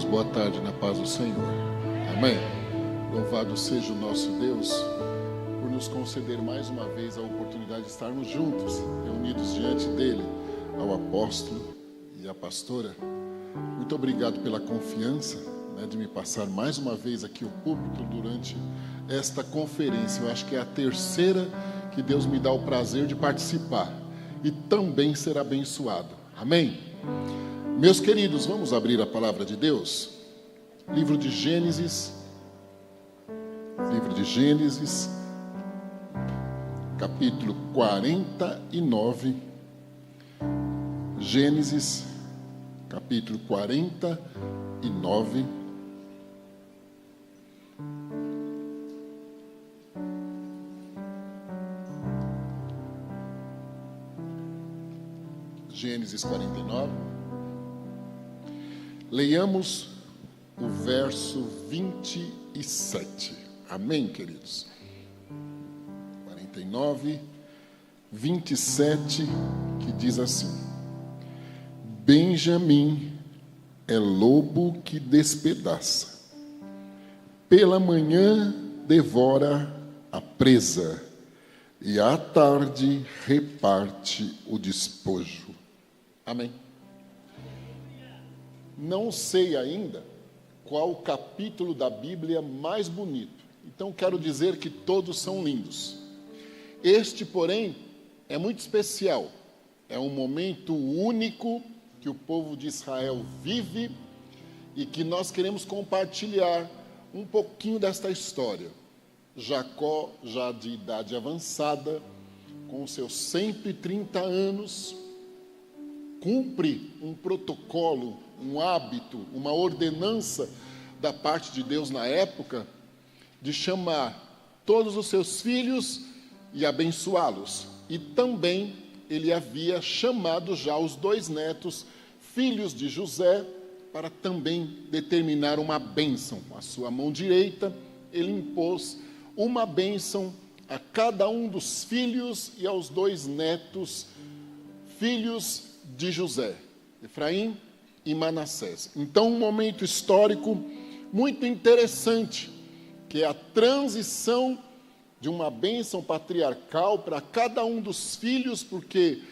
boa tarde na paz do Senhor. Amém. Louvado seja o nosso Deus por nos conceder mais uma vez a oportunidade de estarmos juntos, reunidos diante dele, ao apóstolo e à pastora. Muito obrigado pela confiança, de me passar mais uma vez aqui o púlpito durante esta conferência. Eu acho que é a terceira que Deus me dá o prazer de participar e também ser abençoado. Amém? Meus queridos, vamos abrir a palavra de Deus? Livro de Gênesis, capítulo 49. Gênesis, capítulo 49. Gênesis 49. Leiamos o verso 27. Amém, queridos? 49, 27, que diz assim: Benjamim é lobo que despedaça, pela manhã devora a presa, e à tarde reparte o despojo. Amém. Não sei ainda qual o capítulo da Bíblia mais bonito, então quero dizer que todos são lindos. Este, porém, é muito especial, é um momento único que o povo de Israel vive e que nós queremos compartilhar um pouquinho desta história. Jacó, já de idade avançada, com seus 130 anos, cumpre um protocolo, um hábito, uma ordenança da parte de Deus na época, de chamar todos os seus filhos e abençoá-los. E também ele havia chamado já os 2 netos, filhos de José, para também determinar uma bênção. A sua mão direita, ele impôs uma bênção a cada um dos filhos e aos 2 netos, filhos de José, Efraim e Manassés. Então, um momento histórico muito interessante, que é a transição de uma bênção patriarcal para cada um dos filhos, porque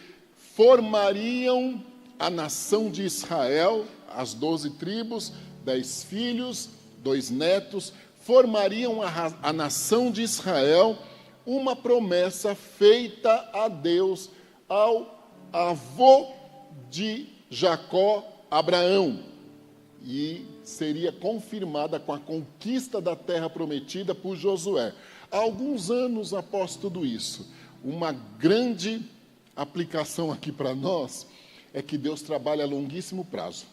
formariam a nação de Israel, as 12 tribos, 10 filhos, 2 netos, formariam a nação de Israel, uma promessa feita a Deus ao avô de Jacó, Abraão, e seria confirmada com a conquista da terra prometida por Josué. Há alguns anos após tudo isso, uma grande aplicação aqui para nós é que Deus trabalha a longuíssimo prazo.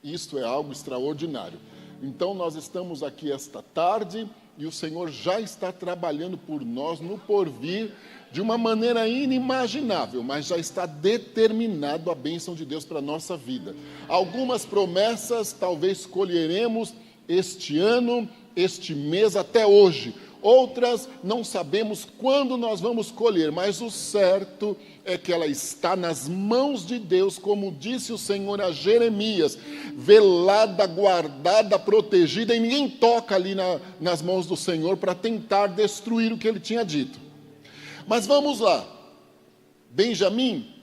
Isto é algo extraordinário. Então nós estamos aqui esta tarde e o Senhor já está trabalhando por nós no porvir de uma maneira inimaginável, mas já está determinado a bênção de Deus para a nossa vida. Algumas promessas talvez colheremos este ano, este mês, até hoje. Outras não sabemos quando nós vamos colher, mas o certo é que ela está nas mãos de Deus, como disse o Senhor a Jeremias, velada, guardada, protegida, e ninguém toca ali nas mãos do Senhor para tentar destruir o que ele tinha dito. Mas vamos lá. Benjamim,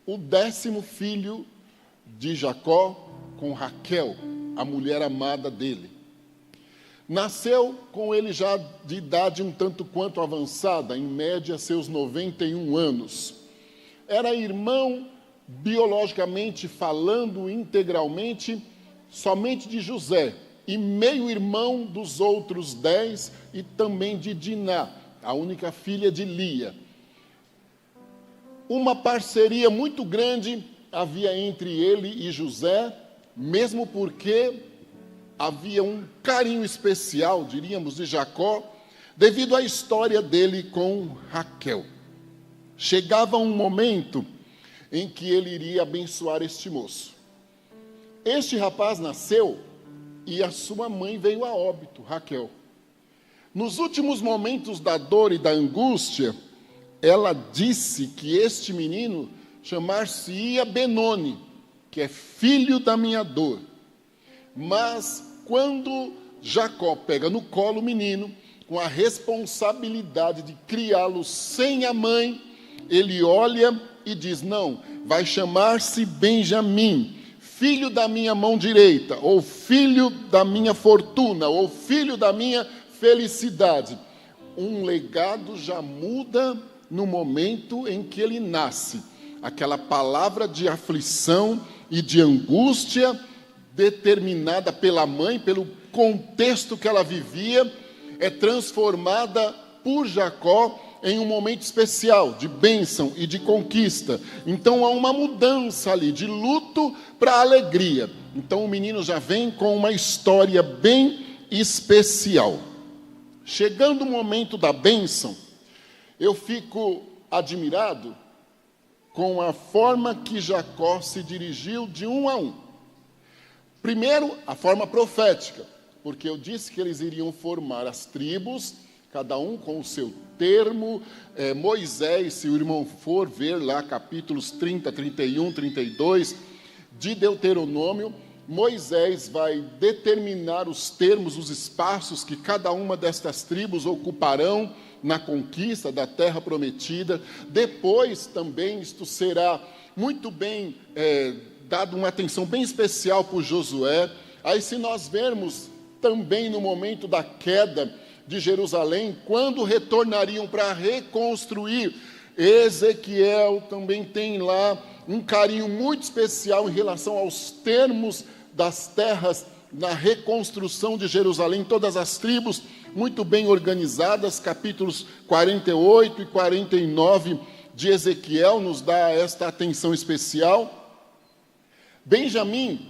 o 10º filho de Jacó com Raquel, a mulher amada dele. Nasceu com ele já de idade um tanto quanto avançada, em média seus 91 anos. Era irmão, biologicamente falando, integralmente, somente de José, e meio-irmão dos outros 10, e também de Diná, a única filha de Lia. Uma parceria muito grande havia entre ele e José, mesmo porque havia um carinho especial, diríamos, de Jacó, devido à história dele com Raquel. Chegava um momento em que ele iria abençoar este moço. Este rapaz nasceu e a sua mãe veio a óbito, Raquel. Nos últimos momentos da dor e da angústia, ela disse que este menino chamar-se-ia Benoni, que é filho da minha dor. Mas quando Jacó pega no colo o menino, com a responsabilidade de criá-lo sem a mãe, ele olha e diz: não, vai chamar-se Benjamim, filho da minha mão direita, ou filho da minha fortuna, ou filho da minha felicidade. Um legado já muda no momento em que ele nasce. Aquela palavra de aflição e de angústia, determinada pela mãe, pelo contexto que ela vivia, é transformada por Jacó em um momento especial de bênção e de conquista. Então há uma mudança ali, de luto para alegria. Então o menino já vem com uma história bem especial. Chegando o momento da bênção, eu fico admirado com a forma que Jacó se dirigiu de um a um. Primeiro, a forma profética, porque eu disse que eles iriam formar as tribos, cada um com o seu termo. Moisés, se o irmão for ver lá capítulos 30, 31, 32 de Deuteronômio, Moisés vai determinar os termos, os espaços que cada uma destas tribos ocuparão na conquista da terra prometida. Depois também isto será muito bem dado uma atenção bem especial por Josué. Aí se nós vermos também no momento da queda de Jerusalém, quando retornariam para reconstruir, Ezequiel também tem lá um carinho muito especial em relação aos termos das terras na reconstrução de Jerusalém, todas as tribos muito bem organizadas. Capítulos 48 e 49 de Ezequiel nos dá esta atenção especial. Benjamim,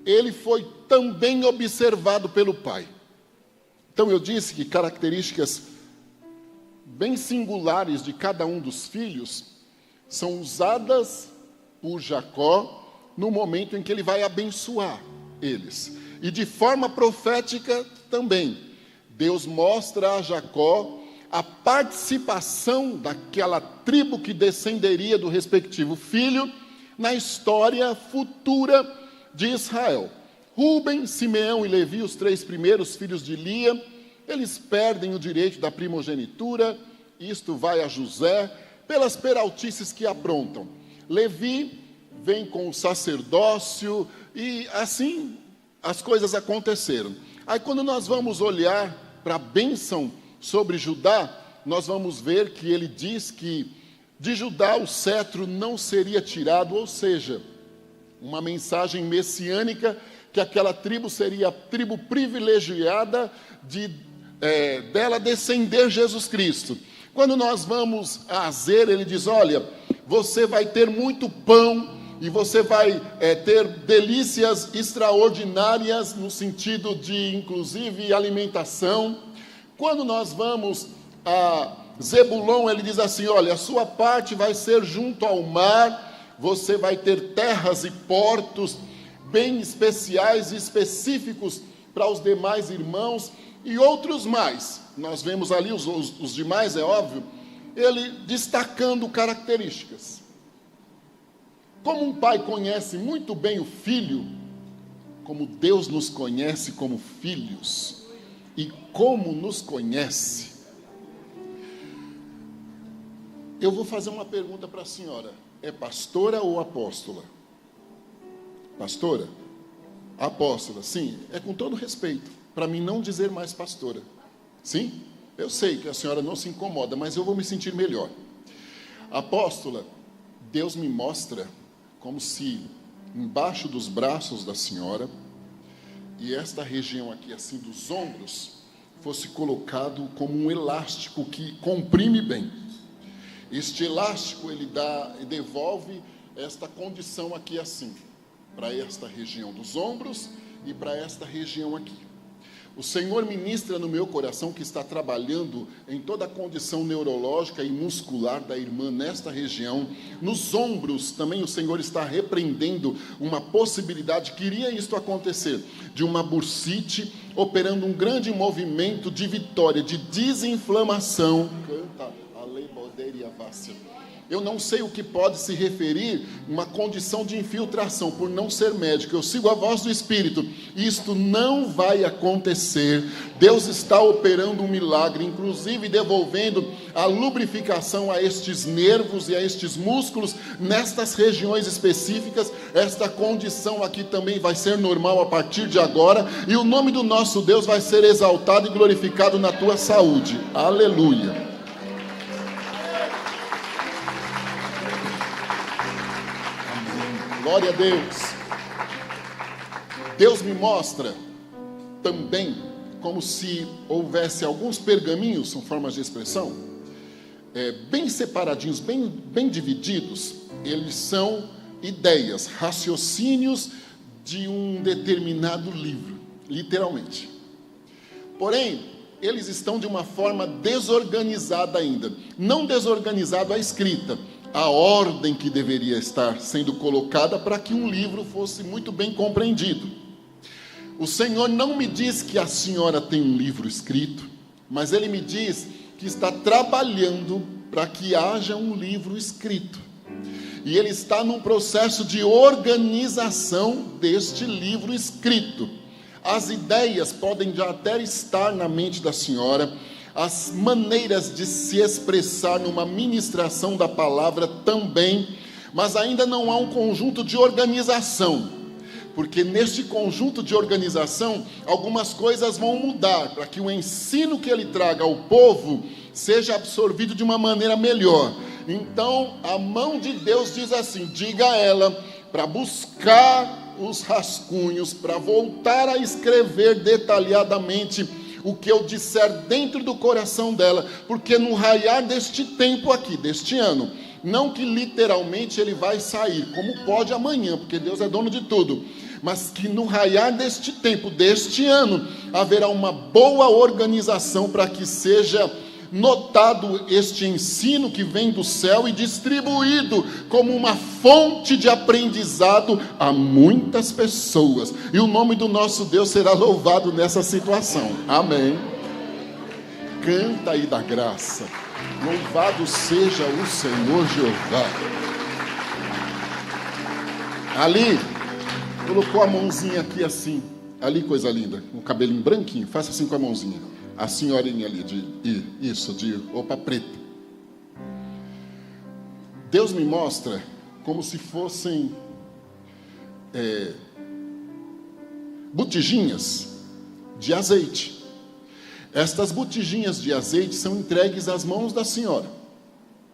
ele foi também observado pelo pai. Então eu disse que características bem singulares de cada um dos filhos são usadas por Jacó no momento em que ele vai abençoar eles. E de forma profética também, Deus mostra a Jacó a participação daquela tribo que descenderia do respectivo filho na história futura de Israel. Rúben, Simeão e Levi, os 3 primeiros filhos de Lia, eles perdem o direito da primogenitura. Isto vai a José, pelas peraltices que aprontam. Levi vem com o sacerdócio, e assim as coisas aconteceram. Aí quando nós vamos olhar para a bênção sobre Judá, nós vamos ver que ele diz que de Judá o cetro não seria tirado, ou seja, uma mensagem messiânica, que aquela tribo seria a tribo privilegiada dela descender Jesus Cristo. Quando nós vamos a Azer, ele diz: olha, você vai ter muito pão e você vai ter delícias extraordinárias no sentido de, inclusive, alimentação. Quando nós vamos a Zebulon, ele diz assim: olha, a sua parte vai ser junto ao mar, você vai ter terras e portos bem especiais e específicos para os demais irmãos, e outros mais. Nós vemos ali os demais, é óbvio, ele destacando características. Como um pai conhece muito bem o filho, como Deus nos conhece como filhos, e como nos conhece, eu vou fazer uma pergunta para a senhora: é pastora ou apóstola? Pastora? Apóstola, sim, é com todo respeito, para mim não dizer mais pastora. Sim? Eu sei que a senhora não se incomoda, mas eu vou me sentir melhor. Apóstola, Deus me mostra como se embaixo dos braços da senhora, e esta região aqui assim dos ombros, fosse colocado como um elástico que comprime bem. Este elástico ele devolve esta condição aqui assim, para esta região dos ombros e para esta região aqui. O Senhor ministra no meu coração que está trabalhando em toda a condição neurológica e muscular da irmã nesta região. Nos ombros também o Senhor está repreendendo uma possibilidade, que iria isto acontecer, de uma bursite operando um grande movimento de vitória, de desinflamação. Canta a lei Eu não sei o que pode se referir uma condição de infiltração, por não ser médico. Eu sigo a voz do Espírito. Isto não vai acontecer. Deus está operando um milagre, inclusive devolvendo a lubrificação a estes nervos e a estes músculos, nestas regiões específicas. Esta condição aqui também vai ser normal a partir de agora, e o nome do nosso Deus vai ser exaltado e glorificado na tua saúde. Aleluia. Glória a Deus. Deus me mostra também como se houvesse alguns pergaminhos, são formas de expressão, bem separadinhos, bem divididos. Eles são ideias, raciocínios de um determinado livro, literalmente. Porém, eles estão de uma forma desorganizada ainda. Não desorganizado a escrita, a ordem que deveria estar sendo colocada para que um livro fosse muito bem compreendido. O Senhor não me diz que a senhora tem um livro escrito, mas Ele me diz que está trabalhando para que haja um livro escrito. E Ele está num processo de organização deste livro escrito. As ideias podem já até estar na mente da senhora, as maneiras de se expressar numa ministração da palavra também, mas ainda não há um conjunto de organização, porque neste conjunto de organização, algumas coisas vão mudar, para que o ensino que ele traga ao povo seja absorvido de uma maneira melhor. Então, a mão de Deus diz assim: diga a ela para buscar os rascunhos, para voltar a escrever detalhadamente o que eu disser dentro do coração dela, porque no raiar deste tempo aqui, deste ano, não que literalmente ele vai sair, como pode amanhã, porque Deus é dono de tudo, mas que no raiar deste tempo, deste ano, haverá uma boa organização para que seja notado este ensino que vem do céu e distribuído como uma fonte de aprendizado a muitas pessoas. E o nome do nosso Deus será louvado nessa situação. Amém. Canta aí da graça. Louvado seja o Senhor Jeová. Ali, colocou a mãozinha aqui assim. Ali, coisa linda. Um cabelinho branquinho. Faça assim com a mãozinha. A senhorinha ali, de roupa preta. Deus me mostra como se fossem botijinhas de azeite. Estas botijinhas de azeite são entregues às mãos da senhora.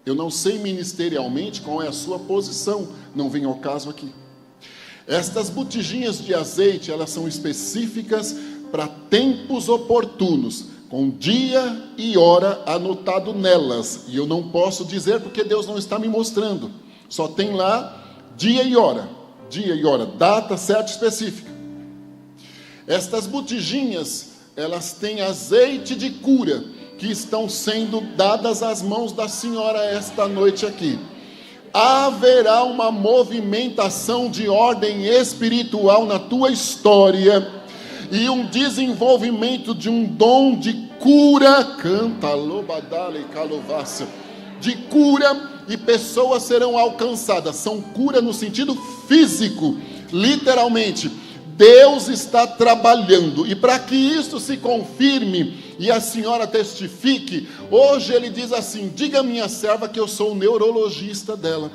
Eu não sei ministerialmente qual é a sua posição, não vem ao caso aqui. Estas botijinhas de azeite, elas são específicas para tempos oportunos, com dia e hora anotado nelas. E eu não posso dizer porque Deus não está me mostrando. Só tem lá dia e hora, data certa específica. Estas botijinhas, elas têm azeite de cura, que estão sendo dadas às mãos da senhora esta noite aqui. Haverá uma movimentação de ordem espiritual na tua história, e um desenvolvimento de um dom de cura, canta lobadale calovácia, de cura, e pessoas serão alcançadas. São cura no sentido físico, literalmente. Deus está trabalhando, e para que isso se confirme e a senhora testifique, hoje ele diz assim: diga à minha serva que eu sou o neurologista dela.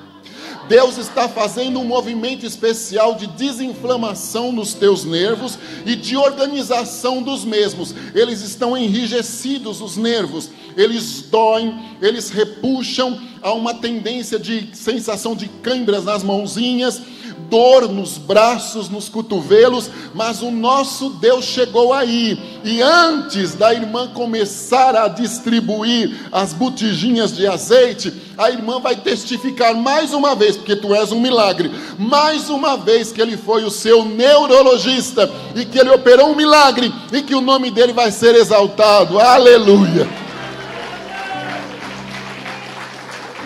Deus está fazendo um movimento especial de desinflamação nos teus nervos e de organização dos mesmos. Eles estão enrijecidos, os nervos, eles doem, eles repuxam, há uma tendência de sensação de câimbras nas mãozinhas, dor nos braços, nos cotovelos, mas o nosso Deus chegou aí, e antes da irmã começar a distribuir as botijinhas de azeite, a irmã vai testificar mais uma vez, porque tu és um milagre, mais uma vez que ele foi o seu neurologista, e que ele operou um milagre, e que o nome dele vai ser exaltado. Aleluia,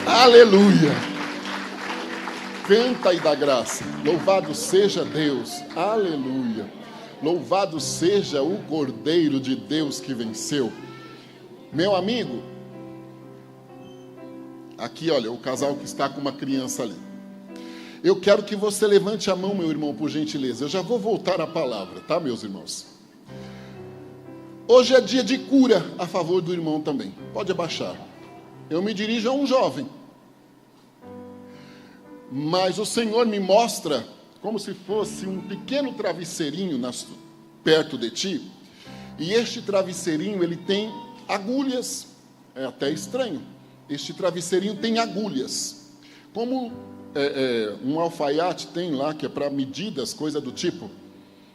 aleluia. Canta e dá graça. Louvado seja Deus. Aleluia. Louvado seja o Cordeiro de Deus que venceu. Meu amigo, Aqui, olha, o casal que está com uma criança ali. Eu quero que você levante a mão, meu irmão, por gentileza. Eu já vou voltar à palavra, tá, meus irmãos? Hoje é dia de cura a favor do irmão também. Pode abaixar. Eu me dirijo a um jovem. Mas o Senhor me mostra como se fosse um pequeno travesseirinho perto de ti. E este travesseirinho, ele tem agulhas. É até estranho. Este travesseirinho tem agulhas. Como um alfaiate tem lá, que é para medidas, coisa do tipo.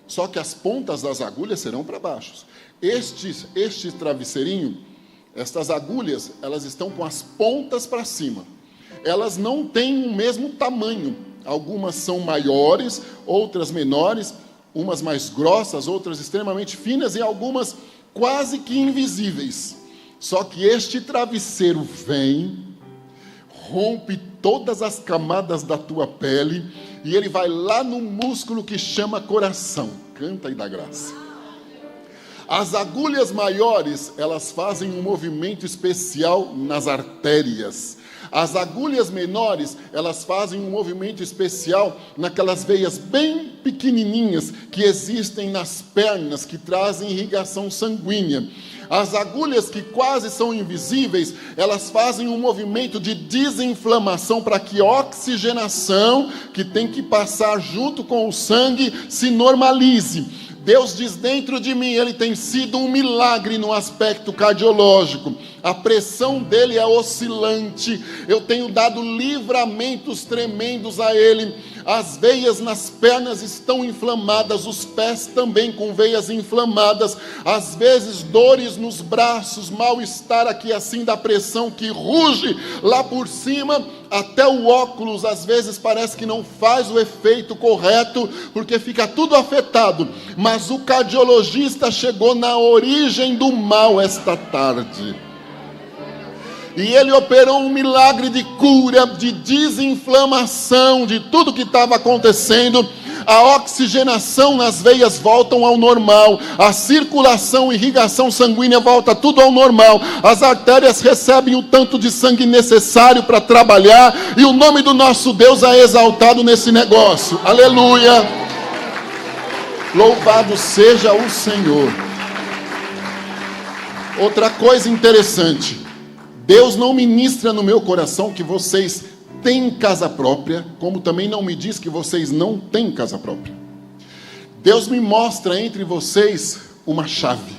Só que as pontas das agulhas serão para baixo. Este travesseirinho, estas agulhas, elas estão com as pontas para cima. Elas não têm o mesmo tamanho. Algumas são maiores, outras menores, umas mais grossas, outras extremamente finas e algumas quase que invisíveis. Só que este travesseiro vem, rompe todas as camadas da tua pele e ele vai lá no músculo que chama coração. Canta e dá graça. As agulhas maiores, elas fazem um movimento especial nas artérias. As agulhas menores, elas fazem um movimento especial naquelas veias bem pequenininhas que existem nas pernas, que trazem irrigação sanguínea. As agulhas que quase são invisíveis, elas fazem um movimento de desinflamação para que a oxigenação que tem que passar junto com o sangue se normalize. Deus diz dentro de mim, ele tem sido um milagre no aspecto cardiológico. A pressão dele é oscilante. Eu tenho dado livramentos tremendos a ele. As veias nas pernas estão inflamadas, os pés também com veias inflamadas. Às vezes dores nos braços, mal-estar aqui assim da pressão que ruge lá por cima. Até o óculos às vezes parece que não faz o efeito correto, porque fica tudo afetado. Mas o cardiologista chegou na origem do mal esta tarde. E ele operou um milagre de cura, de desinflamação, de tudo que estava acontecendo. A oxigenação nas veias voltam ao normal, a circulação, irrigação sanguínea volta tudo ao normal, as artérias recebem o tanto de sangue necessário para trabalhar, e o nome do nosso Deus é exaltado nesse negócio. Aleluia! Louvado seja o Senhor. Outra coisa interessante, Deus não ministra no meu coração que vocês têm casa própria, como também não me diz que vocês não têm casa própria. Deus me mostra entre vocês uma chave.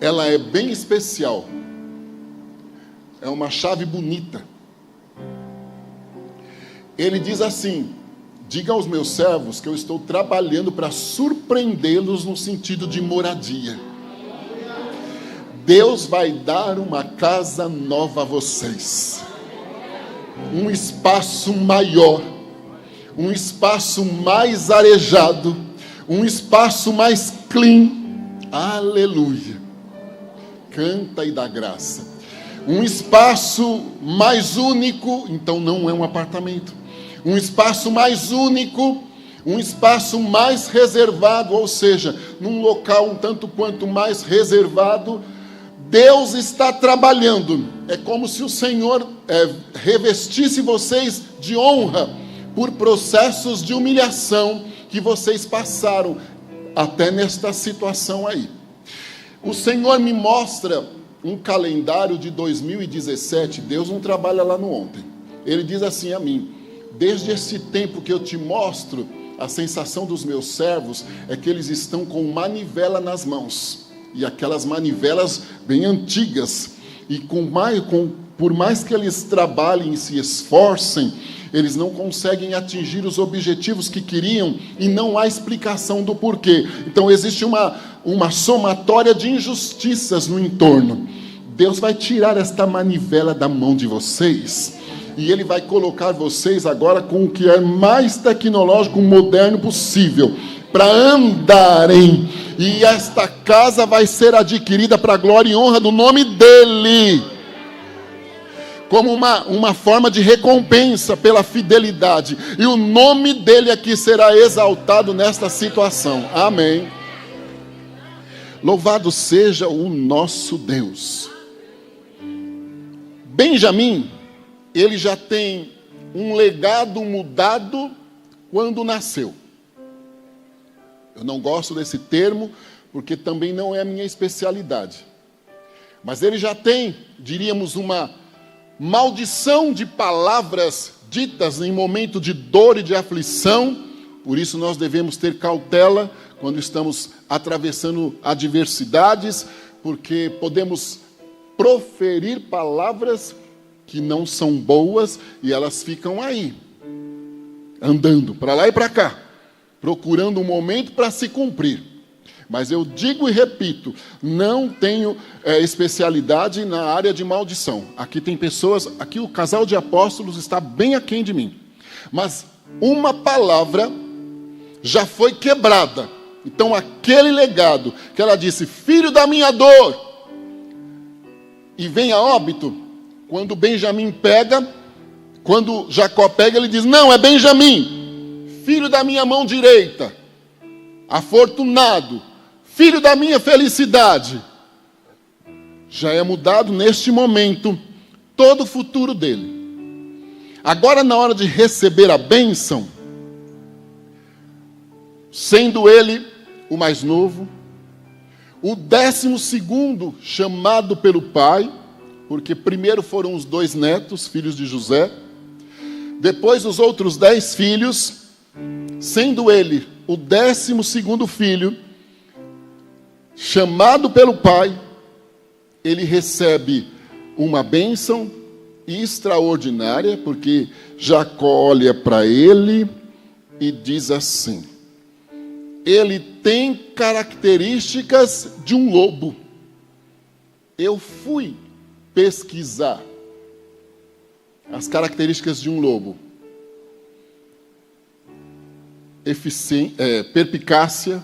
Ela é bem especial. É uma chave bonita. Ele diz assim: diga aos meus servos que eu estou trabalhando para surpreendê-los no sentido de moradia. Deus vai dar uma casa nova a vocês. Um espaço maior, um espaço mais arejado, um espaço mais clean. Aleluia. Canta e dá graça. Um espaço mais único, então não é um apartamento. Um espaço mais único, um espaço mais reservado, ou seja, num local um tanto quanto mais reservado. Deus está trabalhando. É como se o Senhor revestisse vocês de honra por processos de humilhação que vocês passaram até nesta situação aí. O Senhor me mostra um calendário de 2017. Deus não trabalha lá no ontem. Ele diz assim a mim: desde esse tempo que eu te mostro, a sensação dos meus servos é que eles estão com manivela nas mãos. E aquelas manivelas bem antigas, e por mais que eles trabalhem e se esforcem, eles não conseguem atingir os objetivos que queriam, e não há explicação do porquê. Então existe uma somatória de injustiças no entorno. Deus vai tirar esta manivela da mão de vocês, e Ele vai colocar vocês agora com o que é mais tecnológico, moderno possível, para andarem. E esta casa vai ser adquirida para a glória e honra do nome dEle, como uma forma de recompensa pela fidelidade. E o nome dEle aqui será exaltado nesta situação. Amém. Louvado seja o nosso Deus. Benjamim, ele já tem um legado mudado quando nasceu. Eu não gosto desse termo, porque também não é a minha especialidade. Mas ele já tem, diríamos, uma maldição de palavras ditas em momento de dor e de aflição. Por isso nós devemos ter cautela quando estamos atravessando adversidades, porque podemos proferir palavras que não são boas e elas ficam aí, andando para lá e para cá, procurando um momento para se cumprir. Mas eu digo e repito, não tenho especialidade na área de maldição. Aqui tem pessoas, aqui o casal de apóstolos está bem aquém de mim. Mas uma palavra já foi quebrada. Então aquele legado que ela disse, filho da minha dor, e vem a óbito, quando Benjamim pega, quando Jacó pega, ele diz, não, é Benjamim, filho da minha mão direita, afortunado, filho da minha felicidade. Já é mudado neste momento todo o futuro dele. Agora, na hora de receber a bênção, sendo ele o mais novo, o 12º chamado pelo pai, porque primeiro foram os 2 netos, filhos de José, depois os outros 10 filhos, sendo ele o 12º filho, chamado pelo pai, ele recebe uma bênção extraordinária, porque Jacó olha para ele e diz assim, ele tem características de um lobo. Eu fui pesquisar as características de um lobo. Perspicácia,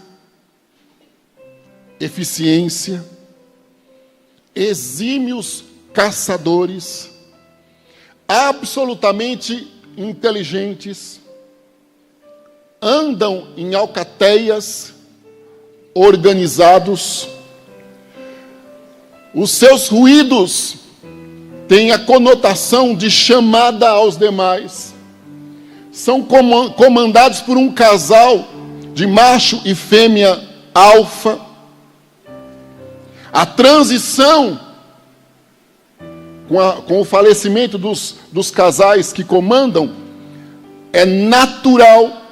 eficiência, exímios caçadores, absolutamente inteligentes, andam em alcateias, organizados. Os seus ruídos têm a conotação de chamada aos demais. São comandados por um casal de macho e fêmea alfa. A transição com o falecimento dos casais que comandam é natural.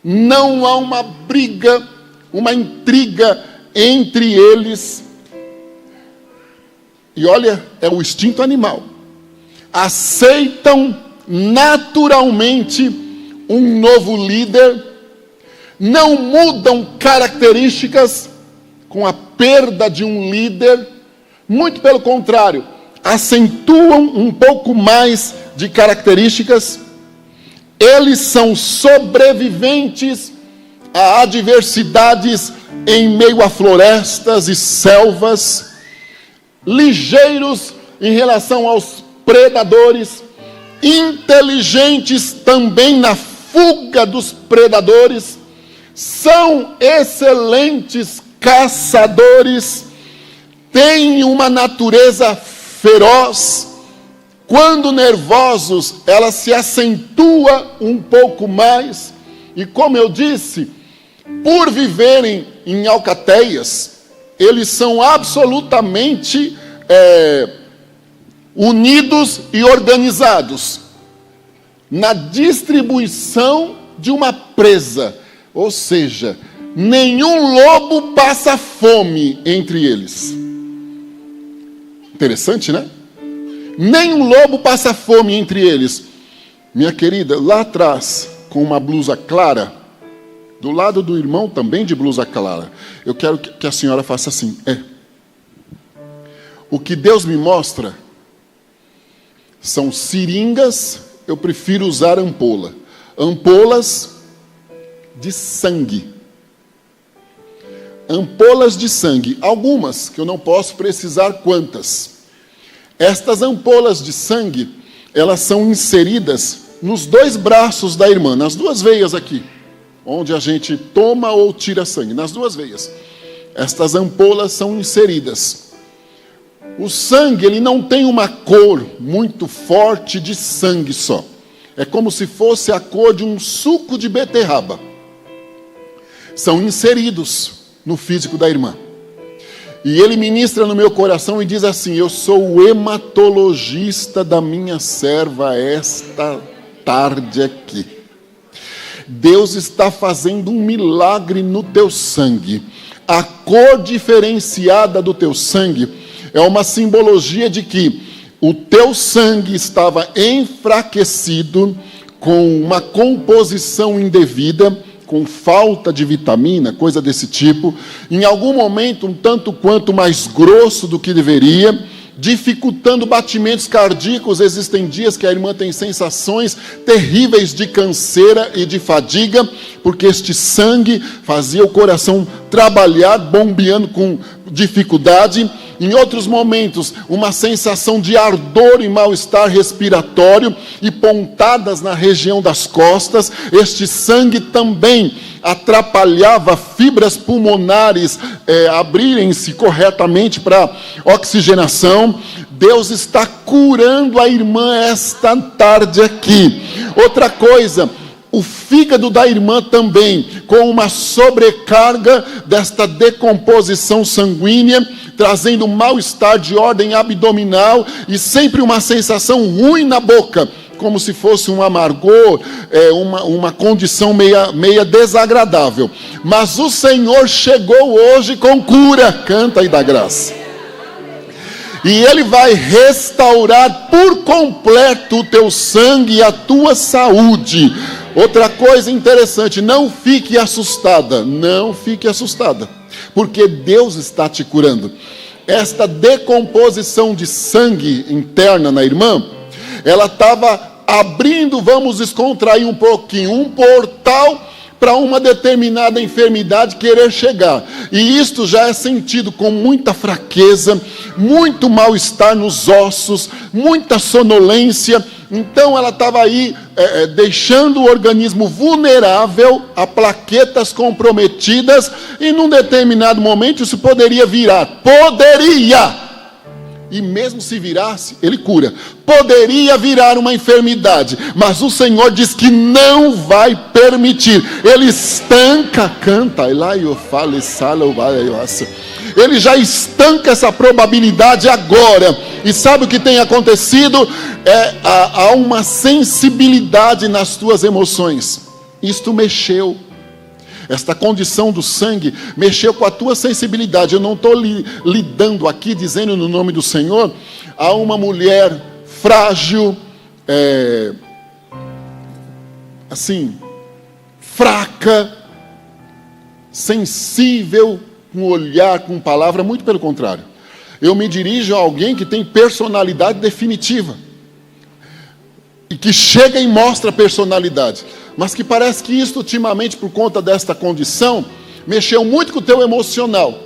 Não há uma briga, uma intriga entre eles. E olha, é o instinto animal. Aceitam naturalmente um novo líder. Não mudam características com a perda de um líder. Muito pelo contrário, acentuam um pouco mais de características. Eles são sobreviventes a adversidades em meio a florestas e selvas, ligeiros em relação aos predadores, inteligentes também na fuga dos predadores, são excelentes caçadores, têm uma natureza feroz. Quando nervosos, ela se acentua um pouco mais. E como eu disse, por viverem em alcateias, eles são absolutamente unidos e organizados na distribuição de uma presa. Ou seja, nenhum lobo passa fome entre eles. Interessante, né? Nenhum lobo passa fome entre eles. Minha querida, lá atrás, com uma blusa clara, do lado do irmão também de blusa clara, eu quero que a senhora faça assim. O que Deus me mostra são seringas, eu prefiro usar ampola. Ampolas de sangue. Ampolas de sangue. Algumas, que eu não posso precisar quantas. Estas ampolas de sangue, elas são inseridas nos 2 braços da irmã, nas 2 veias aqui, onde a gente toma ou tira sangue, nas 2 veias. Estas ampolas são inseridas. O sangue, ele não tem uma cor muito forte de sangue só. É como se fosse a cor de um suco de beterraba. São inseridos no físico da irmã. E ele ministra no meu coração e diz assim: eu sou o hematologista da minha serva esta tarde aqui. Deus está fazendo um milagre no teu sangue. A cor diferenciada do teu sangue é uma simbologia de que o teu sangue estava enfraquecido, com uma composição indevida, com falta de vitamina, coisa desse tipo, em algum momento um tanto quanto mais grosso do que deveria, dificultando batimentos cardíacos. Existem dias que a irmã tem sensações terríveis de canseira e de fadiga, porque este sangue fazia o coração trabalhar, bombeando com dificuldade. Em outros momentos, uma sensação de ardor e mal-estar respiratório e pontadas na região das costas. Este sangue também atrapalhava fibras pulmonares abrirem-se corretamente para oxigenação. Deus está curando a irmã esta tarde aqui. Outra coisa, o fígado da irmã também, com uma sobrecarga desta decomposição sanguínea, trazendo mal-estar de ordem abdominal e sempre uma sensação ruim na boca, como se fosse um amargor, uma condição meia desagradável. Mas o Senhor chegou hoje com cura, canta e dá graça. E Ele vai restaurar por completo o teu sangue e a tua saúde. Outra coisa interessante, não fique assustada, porque Deus está te curando. Esta decomposição de sangue interna na irmã, ela estava abrindo, vamos descontrair um pouquinho, um portal para uma determinada enfermidade querer chegar. E isto já é sentido com muita fraqueza, muito mal-estar nos ossos, muita sonolência. Então ela estava aí deixando o organismo vulnerável a plaquetas comprometidas, e num determinado momento isso poderia virar. Poderia! E mesmo se virasse, Ele cura. Poderia virar uma enfermidade, mas o Senhor diz que não vai permitir. Ele estanca, canta, Ele já estanca essa probabilidade agora. E sabe o que tem acontecido? Há uma sensibilidade nas tuas emoções. Isto mexeu. Esta condição do sangue mexeu com a tua sensibilidade. Eu não estou lidando aqui, dizendo no nome do Senhor, a uma mulher frágil, assim, fraca, sensível, com olhar, com palavra. Muito pelo contrário. Eu me dirijo a alguém que tem personalidade definitiva. E que chega e mostra personalidade. Mas que parece que isso, ultimamente, por conta desta condição, mexeu muito com o teu emocional.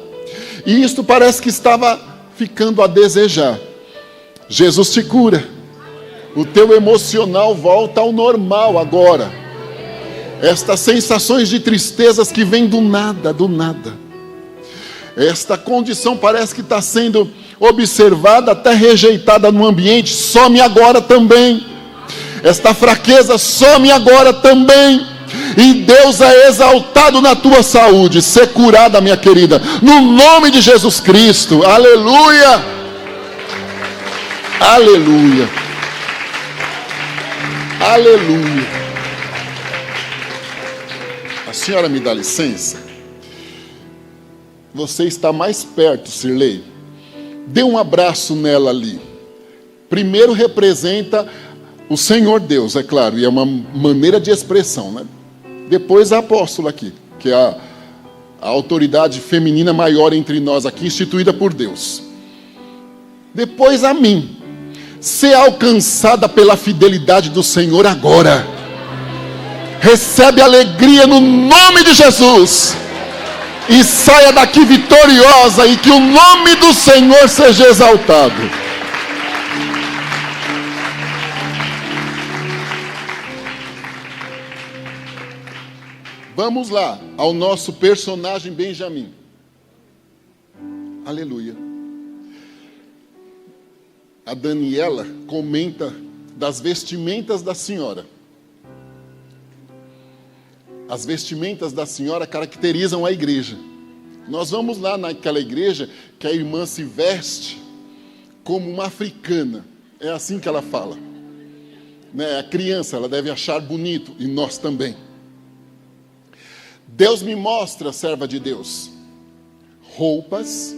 E isto parece que estava ficando a desejar. Jesus te cura. O teu emocional volta ao normal agora. Estas sensações de tristezas que vêm do nada. Esta condição parece que está sendo observada, até rejeitada no ambiente, some agora também. Esta fraqueza some agora também. E Deus é exaltado na tua saúde. Ser curada, minha querida, no nome de Jesus Cristo. Aleluia. Aleluia. Aleluia. A senhora me dá licença? Você está mais perto, Sirlei. Dê um abraço nela ali. Primeiro representa o Senhor Deus, é claro, e é uma maneira de expressão, né? Depois a apóstola aqui, que é a autoridade feminina maior entre nós aqui, instituída por Deus. Depois a mim. Ser alcançada pela fidelidade do Senhor agora. Recebe alegria no nome de Jesus. E saia daqui vitoriosa, e que o nome do Senhor seja exaltado. Vamos lá, ao nosso personagem Benjamim. Aleluia. a Daniela comenta das vestimentas da senhora. As vestimentas da senhora caracterizam a igreja. Nós vamos lá naquela igreja que a irmã se veste como uma africana. É assim que ela fala. Né? A criança, ela deve achar bonito, e nós também. Deus me mostra, serva de Deus, roupas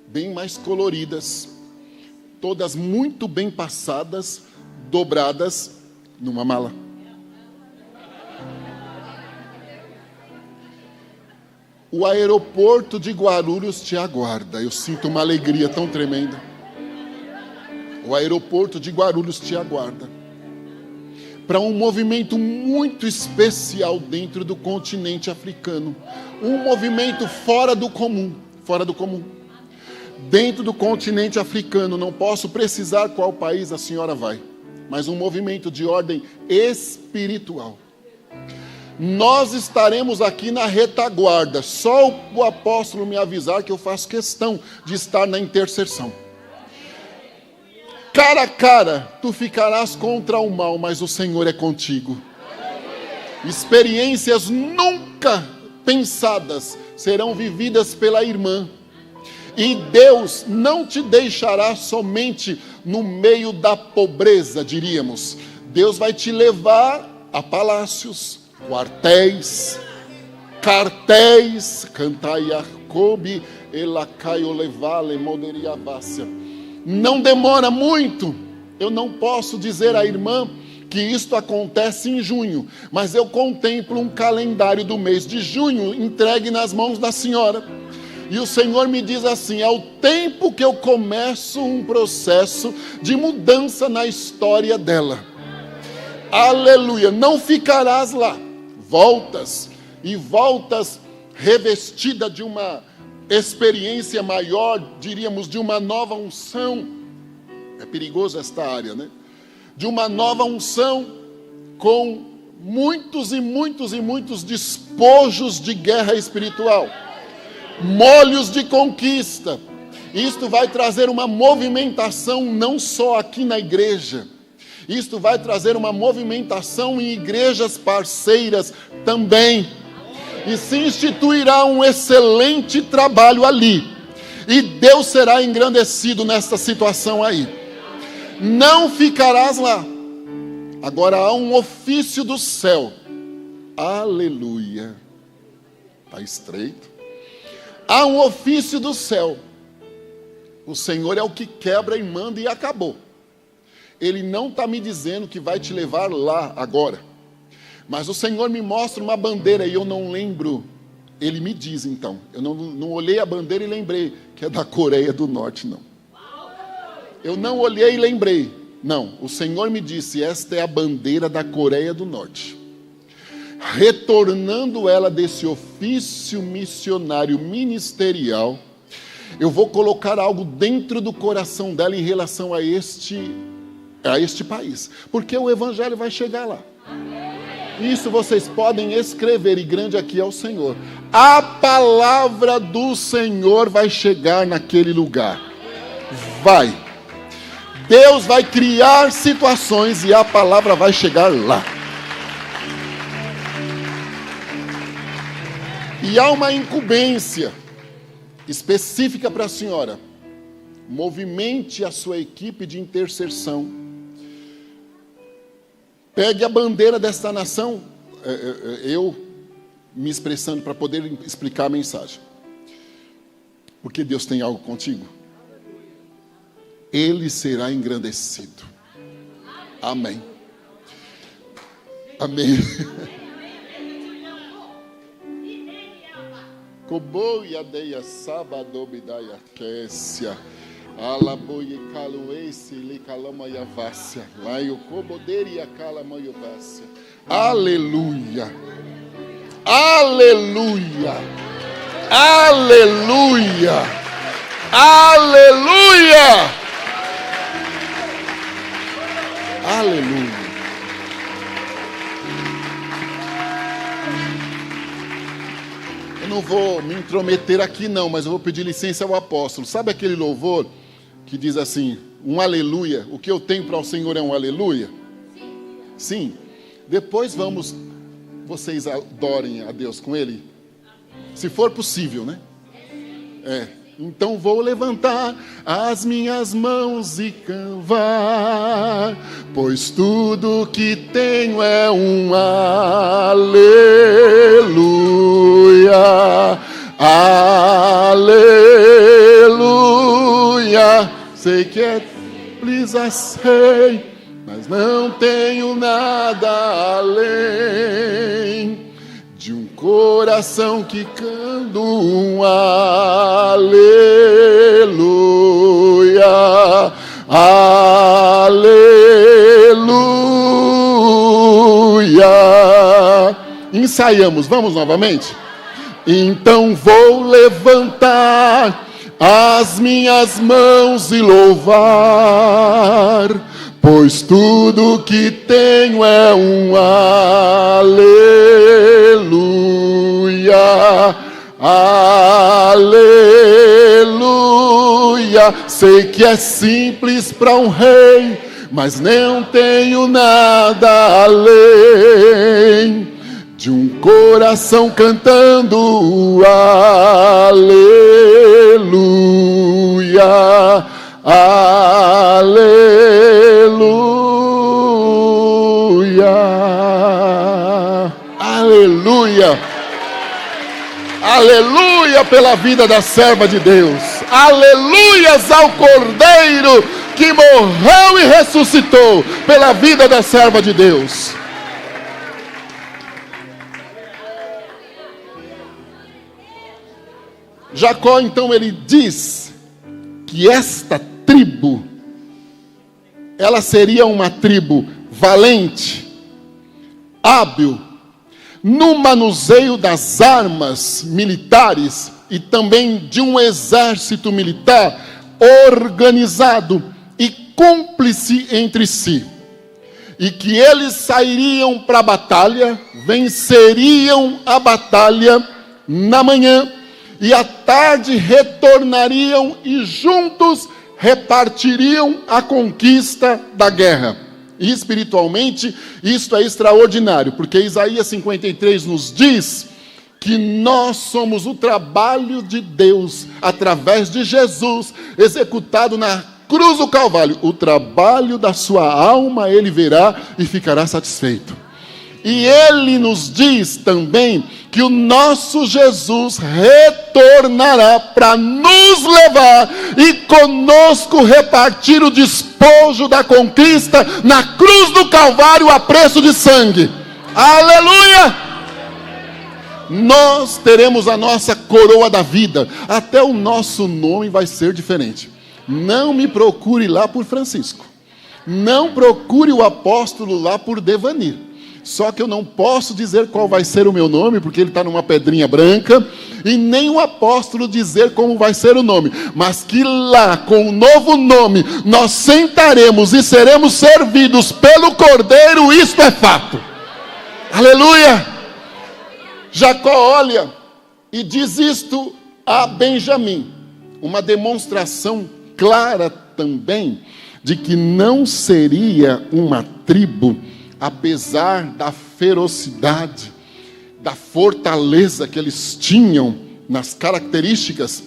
bem mais coloridas, todas muito bem passadas, dobradas numa mala. O aeroporto de Guarulhos te aguarda. Eu sinto uma alegria tão tremenda. O aeroporto de Guarulhos te aguarda para um movimento muito especial dentro do continente africano. Um movimento fora do comum. Fora do comum. Dentro do continente africano, não posso precisar qual país a senhora vai, mas um movimento de ordem espiritual. Nós estaremos aqui na retaguarda. Só o apóstolo me avisar que eu faço questão de estar na intercessão. Cara a cara, tu ficarás contra o mal, mas o Senhor é contigo. Experiências nunca pensadas serão vividas pela irmã. E Deus não te deixará somente no meio da pobreza, diríamos. Deus vai te levar a palácios, quartéis, cartéis, cantai Jacob, elacaio levale, moderia vácia. Não demora muito. Eu não posso dizer à irmã que isto acontece em junho, mas eu contemplo um calendário do mês de junho entregue nas mãos da senhora. E o Senhor me diz assim: é o tempo que eu começo um processo de mudança na história dela. Aleluia, não ficarás lá. Voltas, e voltas revestida de uma experiência maior, diríamos, de uma nova unção. É perigoso esta área, né? De uma nova unção com muitos e muitos e muitos despojos de guerra espiritual, molhos de conquista. Isto vai trazer uma movimentação não só aqui na igreja, isto vai trazer uma movimentação em igrejas parceiras também. E se instituirá um excelente trabalho ali. E Deus será engrandecido nesta situação aí. Não ficarás lá. Agora há um ofício do céu. Aleluia. Está estreito. Há um ofício do céu. O Senhor é o que quebra e manda e acabou. Ele não está me dizendo que vai te levar lá agora. Mas o Senhor me mostra uma bandeira e eu não lembro. Ele me diz então. Eu não olhei a bandeira e lembrei que é da Coreia do Norte, não. Eu não olhei e lembrei. Não, o Senhor me disse, esta é a bandeira da Coreia do Norte. Retornando ela desse ofício missionário ministerial, eu vou colocar algo dentro do coração dela em relação a este país. Porque o evangelho vai chegar lá. Isso vocês podem escrever, e grande aqui é o Senhor. A palavra do Senhor vai chegar naquele lugar. Vai. Deus vai criar situações e a palavra vai chegar lá. E há uma incumbência específica para a senhora. Movimente a sua equipe de intercessão. Pegue a bandeira desta nação, eu me expressando para poder explicar a mensagem. Porque Deus tem algo contigo. Ele será engrandecido. Amém. Amém. Koboia deia sábado bidaia kécia. Alaboye caluesse li calama yavácia. Laio coboderia calama yavácia. Aleluia. Aleluia. Aleluia. Aleluia. Aleluia. Eu não vou me intrometer aqui não, mas eu vou pedir licença ao apóstolo. Sabe aquele louvor que diz assim, Um aleluia. O que eu tenho para o Senhor é um aleluia? Sim. Depois vocês adorem a Deus com Ele? Se for possível, né? Então vou levantar as minhas mãos e cantar, pois tudo que tenho é um aleluia, aleluia. Sei que é simples, sei, mas não tenho nada além de um coração que canta um aleluia, aleluia. Ensaiamos, vamos novamente? Então vou levantar as minhas mãos e louvar, pois tudo que tenho é um aleluia, aleluia. Sei que é simples para um rei, mas não tenho nada além de um coração cantando aleluia, aleluia, aleluia, aleluia pela vida da serva de Deus, aleluias ao Cordeiro que morreu e ressuscitou, pela vida da serva de Deus. Jacó, então, ele diz que esta tribo, ela seria uma tribo valente, hábil, no manuseio das armas militares e também de um exército militar organizado e cúmplice entre si. E que eles sairiam para a batalha, venceriam a batalha na manhã, e à tarde retornariam e juntos repartiriam a conquista da guerra. E espiritualmente, isto é extraordinário, porque Isaías 53 nos diz que nós somos o trabalho de Deus, através de Jesus, executado na cruz do Calvário. O trabalho da sua alma ele verá e ficará satisfeito. E ele nos diz também que o nosso Jesus retornará para nos levar e conosco repartir o despojo da conquista na cruz do Calvário a preço de sangue. Aleluia! Nós teremos a nossa coroa da vida, até o nosso nome vai ser diferente. Não me procure lá por Francisco, não procure o apóstolo lá por Devanir. Só que eu não posso dizer qual vai ser o meu nome, porque ele está numa pedrinha branca, e nem o apóstolo dizer como vai ser o nome, mas que lá, com o novo nome, nós sentaremos e seremos servidos pelo Cordeiro, isto é fato. Aleluia! Jacó olha e diz isto a Benjamim, uma demonstração clara também de que não seria uma tribo, apesar da ferocidade, da fortaleza que eles tinham nas características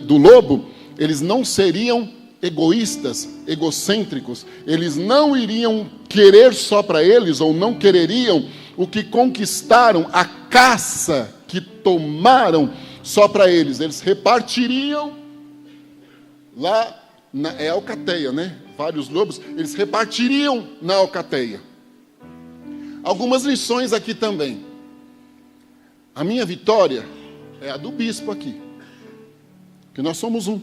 do lobo, eles não seriam egoístas, egocêntricos, eles não iriam querer só para eles, ou não quereriam o que conquistaram, a caça que tomaram só para eles. Eles repartiriam lá, é alcateia, né? Vários lobos, eles repartiriam na alcateia. Algumas lições aqui também. A minha vitória é a do bispo aqui, porque nós somos um.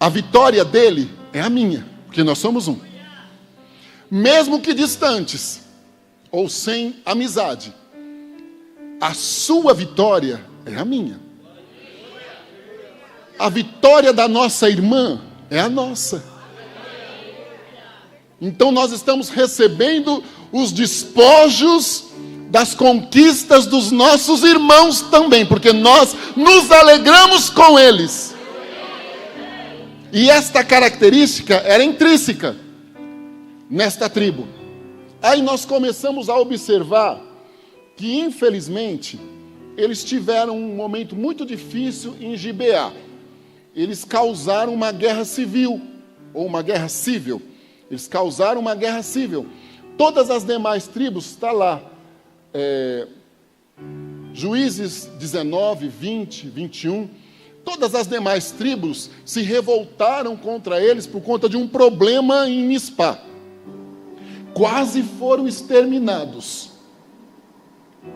A vitória dele é a minha, porque nós somos um. Mesmo que distantes, ou sem amizade, a sua vitória é a minha. A vitória da nossa irmã é a nossa. Então nós estamos recebendo os despojos das conquistas dos nossos irmãos também, porque nós nos alegramos com eles. E esta característica era intrínseca nesta tribo. Aí nós começamos a observar que, infelizmente, eles tiveram um momento muito difícil em Gibeá. Eles causaram uma guerra civil, ou uma guerra civil. Eles causaram uma guerra civil. Todas as demais tribos, está lá, Juízes 19, 20, 21, todas as demais tribos se revoltaram contra eles por conta de um problema em Mispá. Quase foram exterminados.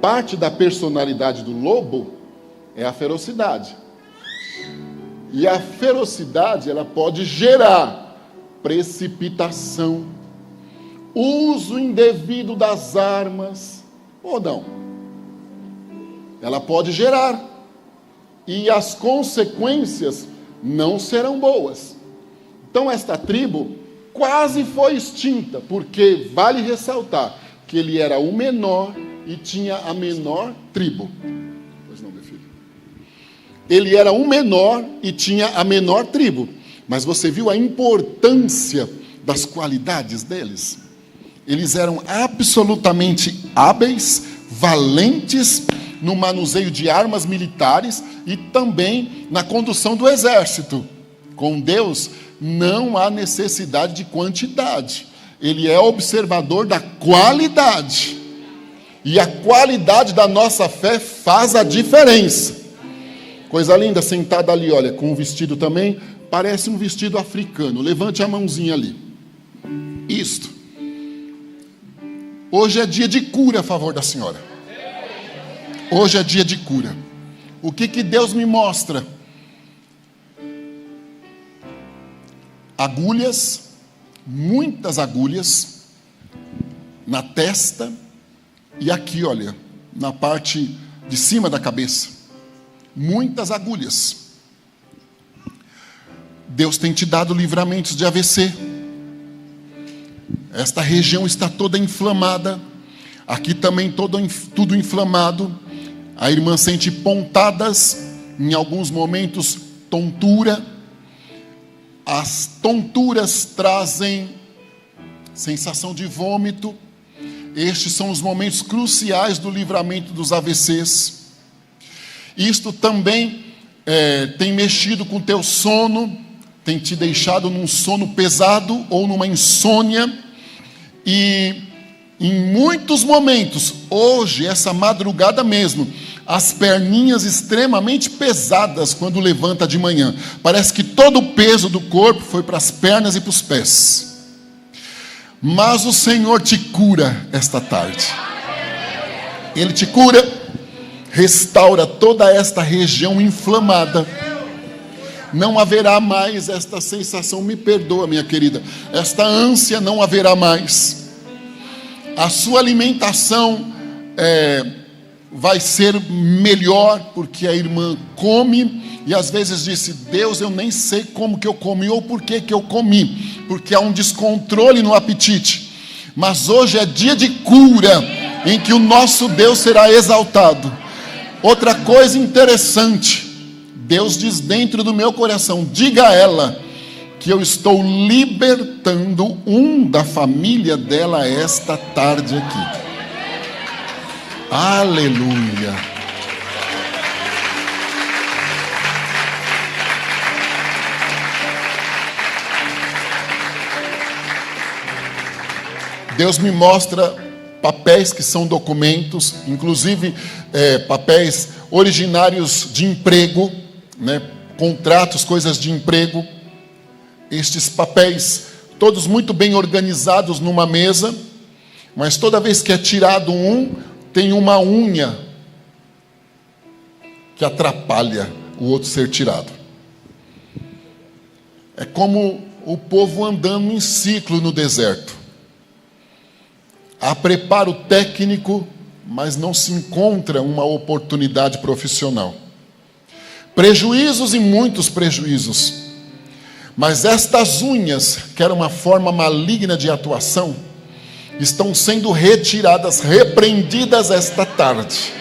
Parte da personalidade do lobo é a ferocidade. E a ferocidade, ela pode gerar precipitação, uso indevido das armas, ou não. Ela pode gerar. E as consequências não serão boas. Então esta tribo quase foi extinta, porque vale ressaltar que ele era o menor e tinha a menor tribo. Pois não, meu filho. Ele era o menor e tinha a menor tribo. Mas você viu a importância das qualidades deles? Eles eram absolutamente hábeis, valentes no manuseio de armas militares e também na condução do exército. Com Deus não há necessidade de quantidade. Ele é observador da qualidade. E a qualidade da nossa fé faz a diferença. Coisa linda, sentada ali, olha, com um vestido também, parece um vestido africano. Levante a mãozinha ali. Isto. Hoje é dia de cura a favor da senhora. Hoje é dia de cura. O que Deus me mostra? Agulhas, muitas agulhas, na testa e aqui, olha, na parte de cima da cabeça. Muitas agulhas. Deus tem te dado livramentos de AVC. Esta região está toda inflamada. Aqui também tudo inflamado. A irmã sente pontadas, em alguns momentos tontura. As tonturas trazem sensação de vômito. Estes são os momentos cruciais do livramento dos AVCs. Isto também tem mexido com o teu sono, tem te deixado num sono pesado ou numa insônia. E em muitos momentos, hoje, essa madrugada mesmo, as perninhas extremamente pesadas quando levanta de manhã. Parece que todo o peso do corpo foi para as pernas e para os pés. Mas o Senhor te cura esta tarde. Ele te cura, restaura toda esta região inflamada. Não haverá mais esta sensação, me perdoa, minha querida, esta ânsia não haverá mais. A sua alimentação vai ser melhor, porque a irmã come e às vezes disse: Deus, eu nem sei como que eu comi ou por que eu comi, porque há um descontrole no apetite. Mas hoje é dia de cura, em que o nosso Deus será exaltado. Outra coisa interessante, Deus diz dentro do meu coração: diga a ela que eu estou libertando um da família dela esta tarde aqui. Aleluia. Deus me mostra papéis que são documentos, inclusive papéis originários de emprego, né, contratos, coisas de emprego. Estes papéis, todos muito bem organizados numa mesa, mas toda vez que é tirado tem uma unha que atrapalha o outro ser tirado. É como o povo andando em ciclo no deserto. Há preparo técnico, mas não se encontra uma oportunidade profissional. Prejuízos e muitos prejuízos. Mas estas unhas, que era uma forma maligna de atuação, estão sendo retiradas, repreendidas esta tarde.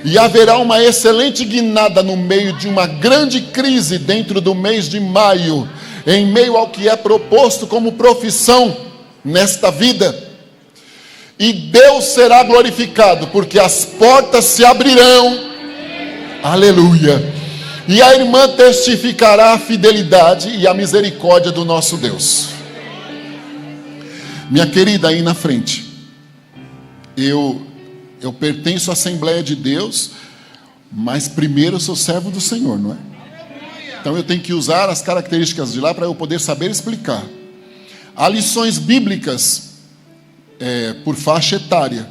E haverá uma excelente guinada no meio de uma grande crise dentro do mês de maio, em meio ao que é proposto como profissão nesta vida. E Deus será glorificado, porque as portas se abrirão. Aleluia. E a irmã testificará a fidelidade e a misericórdia do nosso Deus. Minha querida, aí na frente, eu pertenço à Assembleia de Deus, mas primeiro eu sou servo do Senhor, não é? Então eu tenho que usar as características de lá para eu poder saber explicar. Há lições bíblicas por faixa etária.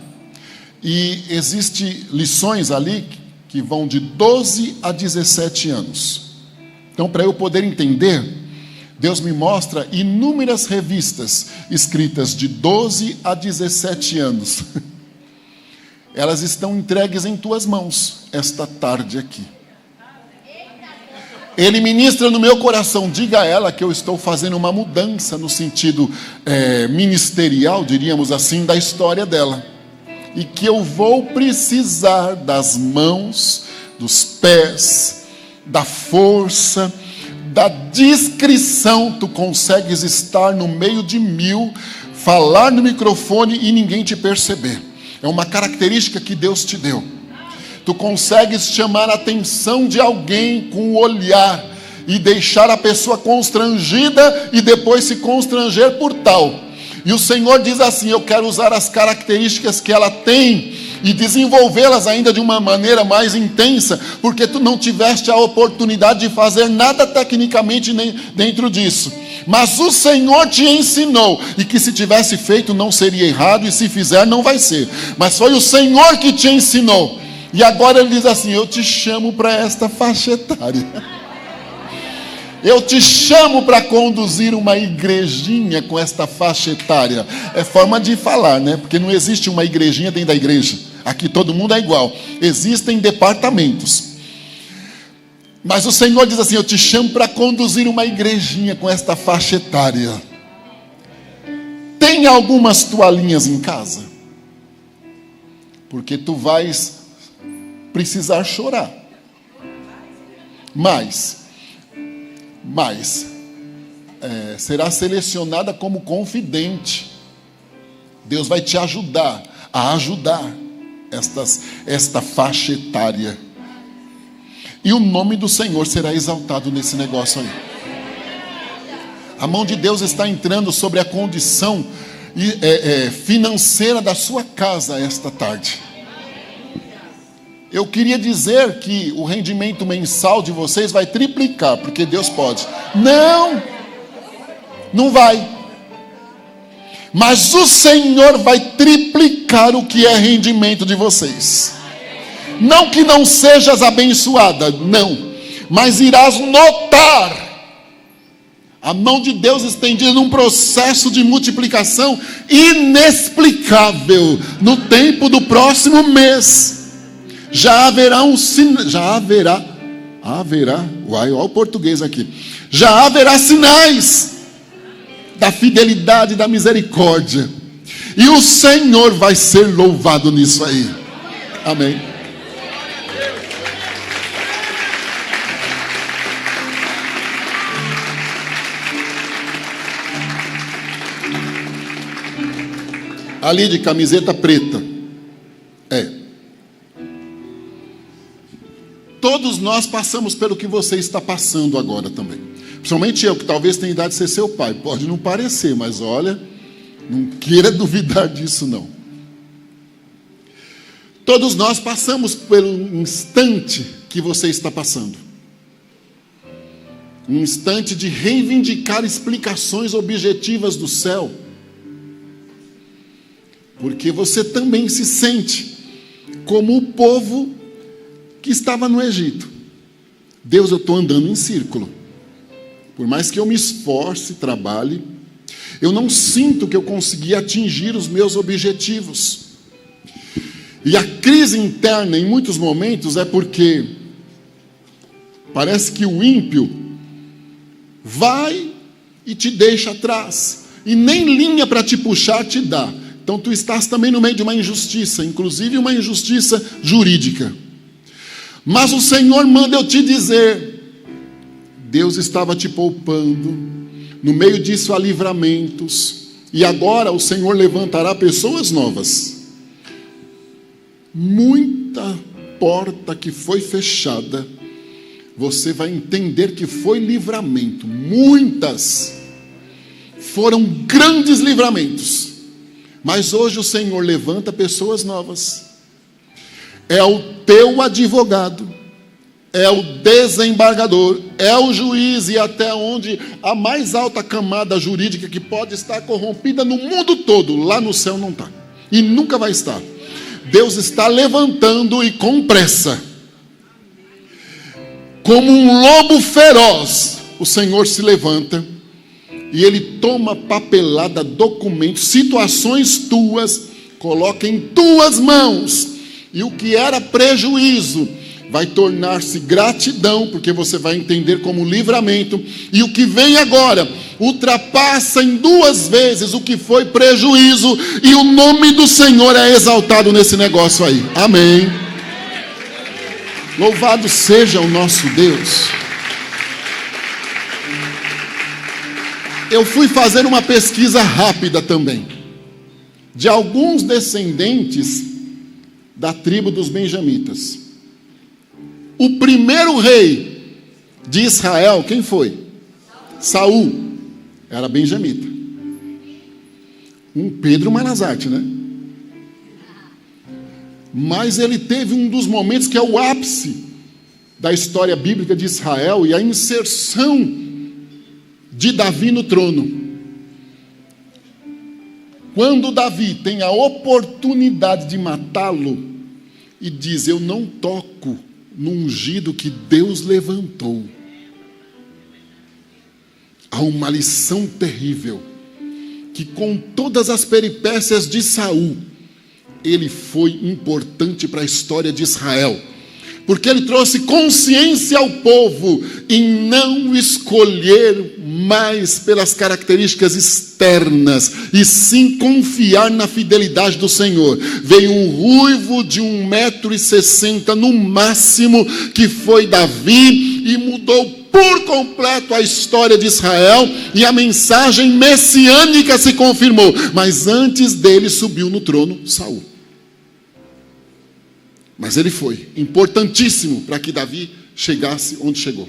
E existem lições ali que vão de 12 a 17 anos. Então, para eu poder entender, Deus me mostra inúmeras revistas escritas de 12 a 17 anos. Elas estão entregues em tuas mãos esta tarde aqui. Ele ministra no meu coração, diga a ela que eu estou fazendo uma mudança no sentido ministerial, diríamos assim, da história dela. E que eu vou precisar das mãos, dos pés, da força, da discrição. Tu consegues estar no meio de 1000, falar no microfone e ninguém te perceber. É uma característica que Deus te deu. Tu consegues chamar a atenção de alguém com o olhar e deixar a pessoa constrangida e depois se constranger por tal. E o Senhor diz assim: eu quero usar as características que ela tem e desenvolvê-las ainda de uma maneira mais intensa, porque tu não tiveste a oportunidade de fazer nada tecnicamente dentro disso. Mas o Senhor te ensinou, e que se tivesse feito não seria errado, e se fizer não vai ser. Mas foi o Senhor que te ensinou. E agora ele diz assim: eu te chamo para esta faixa etária. Eu te chamo para conduzir uma igrejinha com esta faixa etária. É forma de falar, né? Porque não existe uma igrejinha dentro da igreja. Aqui todo mundo é igual. Existem departamentos. Mas o Senhor diz assim: eu te chamo para conduzir uma igrejinha com esta faixa etária. Tem algumas toalhinhas em casa? Porque tu vais precisar chorar. Mas será selecionada como confidente. Deus vai te ajudar a ajudar esta faixa etária. E o nome do Senhor será exaltado nesse negócio aí. A mão de Deus está entrando sobre a condição financeira da sua casa esta tarde. Eu queria dizer que o rendimento mensal de vocês vai triplicar, porque Deus pode. Não vai. Mas o Senhor vai triplicar o que é rendimento de vocês. Não que não sejas abençoada, não. Mas irás notar a mão de Deus estendida num processo de multiplicação inexplicável no tempo do próximo mês. Já haverá olha o português aqui. Já haverá sinais da fidelidade e da misericórdia. E o Senhor vai ser louvado nisso aí. Amém. Ali de camiseta preta. Todos nós passamos pelo que você está passando agora também. Principalmente eu, que talvez tenha idade de ser seu pai. Pode não parecer, mas olha, não queira duvidar disso não. Todos nós passamos pelo instante que você está passando. Um instante de reivindicar explicações objetivas do céu. Porque você também se sente como o povo que estava no Egito. Deus, eu estou andando em círculo. Por mais que eu me esforce, trabalhe, eu não sinto que eu consegui atingir os meus objetivos. E a crise interna, em muitos momentos, é porque parece que o ímpio vai e te deixa atrás. E nem linha para te puxar te dá. Então tu estás também no meio de uma injustiça, inclusive uma injustiça jurídica. Mas o Senhor manda eu te dizer, Deus estava te poupando, no meio disso há livramentos, e agora o Senhor levantará pessoas novas. Muita porta que foi fechada, você vai entender que foi livramento. Muitas foram grandes livramentos, mas hoje o Senhor levanta pessoas novas. É o teu advogado, é o desembargador, é o juiz, e até onde a mais alta camada jurídica que pode estar corrompida no mundo todo, lá no céu não está, e nunca vai estar. Deus está levantando, e com pressa, como um lobo feroz, o Senhor se levanta, e Ele toma papelada, documentos, situações tuas, coloca em tuas mãos, e o que era prejuízo vai tornar-se gratidão, porque você vai entender como livramento, e o que vem agora ultrapassa em 2 vezes o que foi prejuízo, e o nome do Senhor é exaltado nesse negócio aí. Amém. Louvado seja o nosso Deus. Eu fui fazer uma pesquisa rápida também, de alguns descendentes da tribo dos benjamitas. O primeiro rei de Israel, quem foi? Saul, era benjamita. Um Pedro Manazarte, né? Mas ele teve um dos momentos que é o ápice da história bíblica de Israel, e a inserção de Davi no trono. Quando Davi tem a oportunidade de matá-lo, e diz: eu não toco no ungido que Deus levantou. Há uma lição terrível, que com todas as peripécias de Saul, ele foi importante para a história de Israel, porque ele trouxe consciência ao povo em não escolher mais pelas características externas, e sim confiar na fidelidade do Senhor. Veio um ruivo de 1,60 m no máximo, que foi Davi, e mudou por completo a história de Israel, e a mensagem messiânica se confirmou. Mas antes dele subiu no trono Saul. Mas ele foi importantíssimo para que Davi chegasse onde chegou.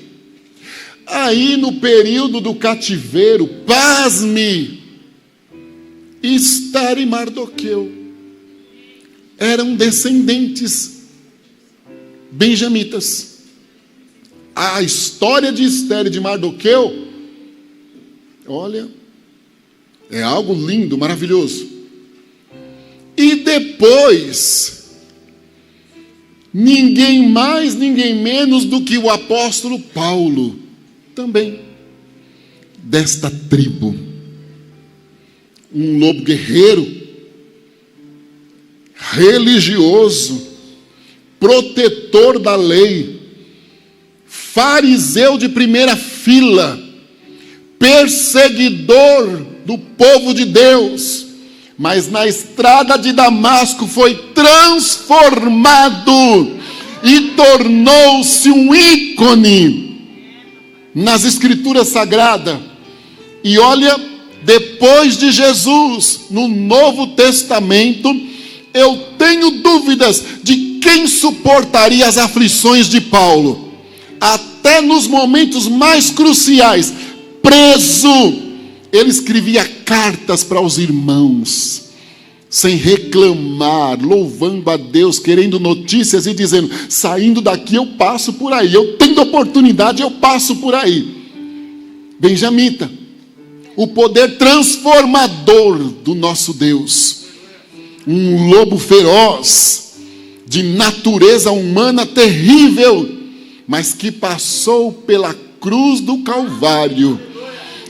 Aí, no período do cativeiro, pasme, Esther e Mardoqueu eram descendentes benjamitas. A história de Esther e de Mardoqueu, olha, é algo lindo, maravilhoso. E depois, ninguém mais, ninguém menos do que o apóstolo Paulo, também desta tribo. Um lobo guerreiro, religioso, protetor da lei, fariseu de primeira fila, perseguidor do povo de Deus, mas na estrada de Damasco foi transformado e tornou-se um ícone nas Escrituras Sagradas. E olha, depois de Jesus, no Novo Testamento, eu tenho dúvidas de quem suportaria as aflições de Paulo. Até nos momentos mais cruciais, preso, ele escrevia cartas para os irmãos, sem reclamar, louvando a Deus, querendo notícias e dizendo: saindo daqui eu passo por aí, eu tendo oportunidade eu passo por aí. Benjamita, o poder transformador do nosso Deus, um lobo feroz, de natureza humana terrível, mas que passou pela cruz do Calvário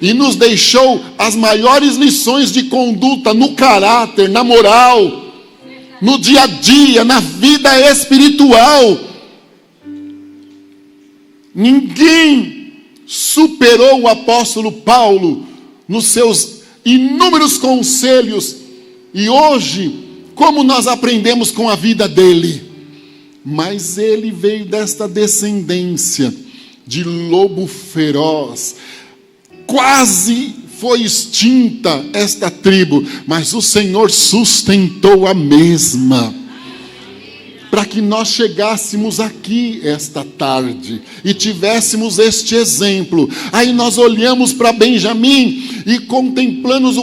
e nos deixou as maiores lições de conduta no caráter, na moral, no dia a dia, na vida espiritual. Ninguém superou o apóstolo Paulo nos seus inúmeros conselhos. E hoje, como nós aprendemos com a vida dele? mas ele veio desta descendência de lobo feroz. Quase foi extinta esta tribo, mas o Senhor sustentou a mesma, para que nós chegássemos aqui esta tarde e tivéssemos este exemplo. Aí nós olhamos para Benjamim e contemplamos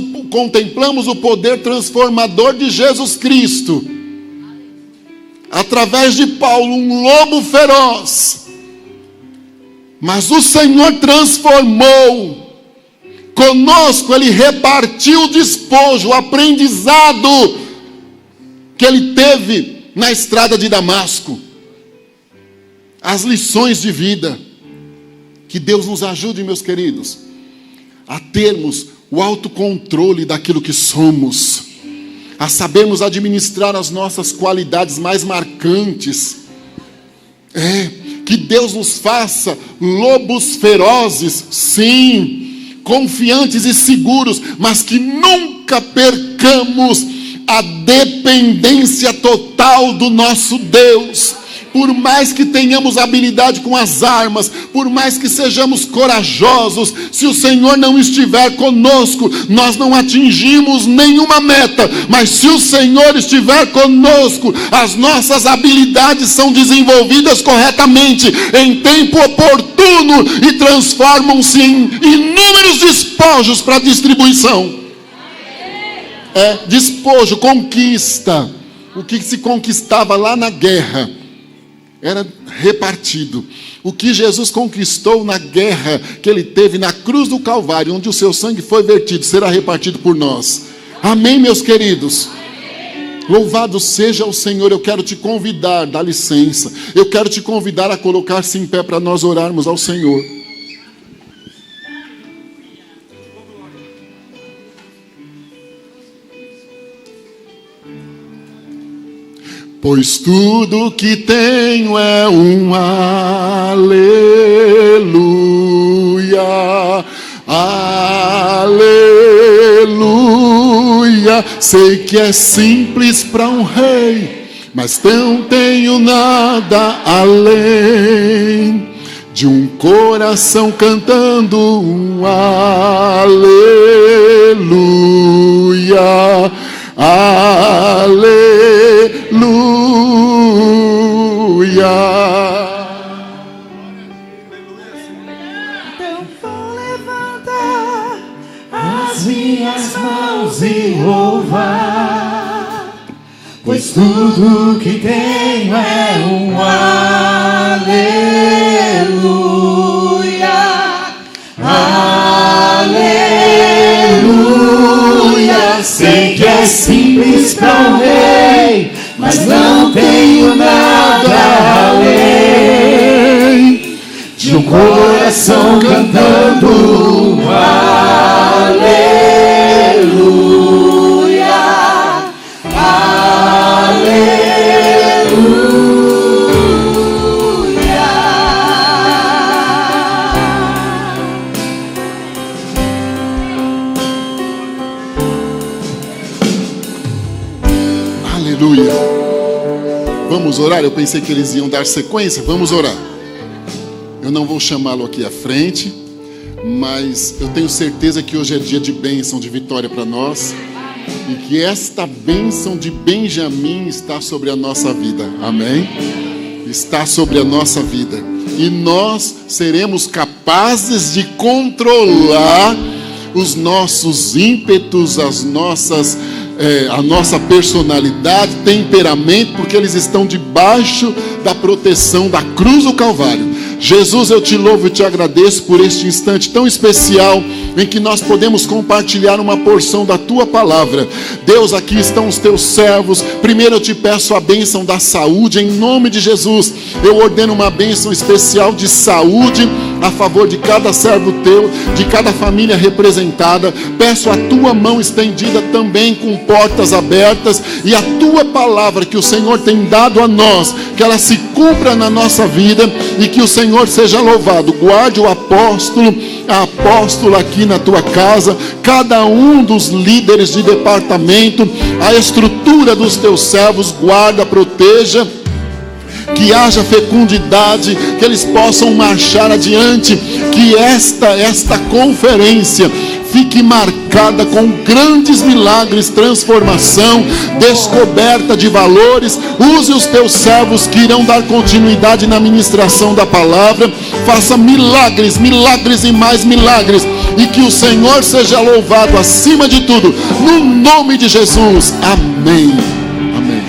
o poder transformador de Jesus Cristo. Através de Paulo, um lobo feroz. Mas o Senhor transformou. Conosco Ele repartiu o despojo, o aprendizado que Ele teve na estrada de Damasco. As lições de vida. Que Deus nos ajude, meus queridos, a termos o autocontrole daquilo que somos, a sabermos administrar as nossas qualidades mais marcantes. Que Deus nos faça lobos ferozes, sim, confiantes e seguros, mas que nunca percamos a dependência total do nosso Deus. Por mais que tenhamos habilidade com as armas, por mais que sejamos corajosos, se o Senhor não estiver conosco, nós não atingimos nenhuma meta. Mas se o Senhor estiver conosco, as nossas habilidades são desenvolvidas corretamente, em tempo oportuno, e transformam-se em inúmeros despojos para distribuição. Despojo, conquista. O que se conquistava lá na guerra era repartido. O que Jesus conquistou na guerra que Ele teve na cruz do Calvário, onde o seu sangue foi vertido, será repartido por nós. Amém, meus queridos? Louvado seja o Senhor. Eu quero te convidar, dá licença, eu quero te convidar a colocar-se em pé para nós orarmos ao Senhor. Pois tudo que tenho é um aleluia, aleluia. Sei que é simples para um rei, mas não tenho nada além de um coração cantando um aleluia, aleluia. Então vou levantar as minhas mãos e louvar, pois tudo que tenho é um aleluia, aleluia. Sei que é simples para um rei, mas não tenho nada além de um coração cantando um aleluia, aleluia. Aleluia. Vamos orar? Eu pensei que eles iam dar sequência. Vamos orar. Eu não vou chamá-lo aqui à frente, mas eu tenho certeza que hoje é dia de bênção, de vitória para nós, e que esta bênção de Benjamim está sobre a nossa vida. Amém? Está sobre a nossa vida. E nós seremos capazes de controlar os nossos ímpetos, a nossa personalidade, temperamento, porque eles estão debaixo da proteção da cruz do Calvário. Jesus, eu te louvo e te agradeço por este instante tão especial em que nós podemos compartilhar uma porção da tua palavra. Deus, aqui estão os teus servos. Primeiro eu te peço a bênção da saúde, em nome de Jesus. Eu ordeno uma bênção especial de saúde a favor de cada servo teu, de cada família representada. Peço a tua mão estendida também, com portas abertas, e a tua palavra que o Senhor tem dado a nós, que ela se cumpra na nossa vida, e que o Senhor seja louvado. Guarde o apóstolo, a apóstola aqui na tua casa, cada um dos líderes de departamento, a estrutura dos teus servos, guarda, proteja. que haja fecundidade, que eles possam marchar adiante, que esta conferência fique marcada com grandes milagres, transformação, descoberta de valores. Use os teus servos que irão dar continuidade na ministração da palavra. Faça milagres, milagres e mais milagres, e que o Senhor seja louvado acima de tudo, no nome de Jesus. Amém. Amém.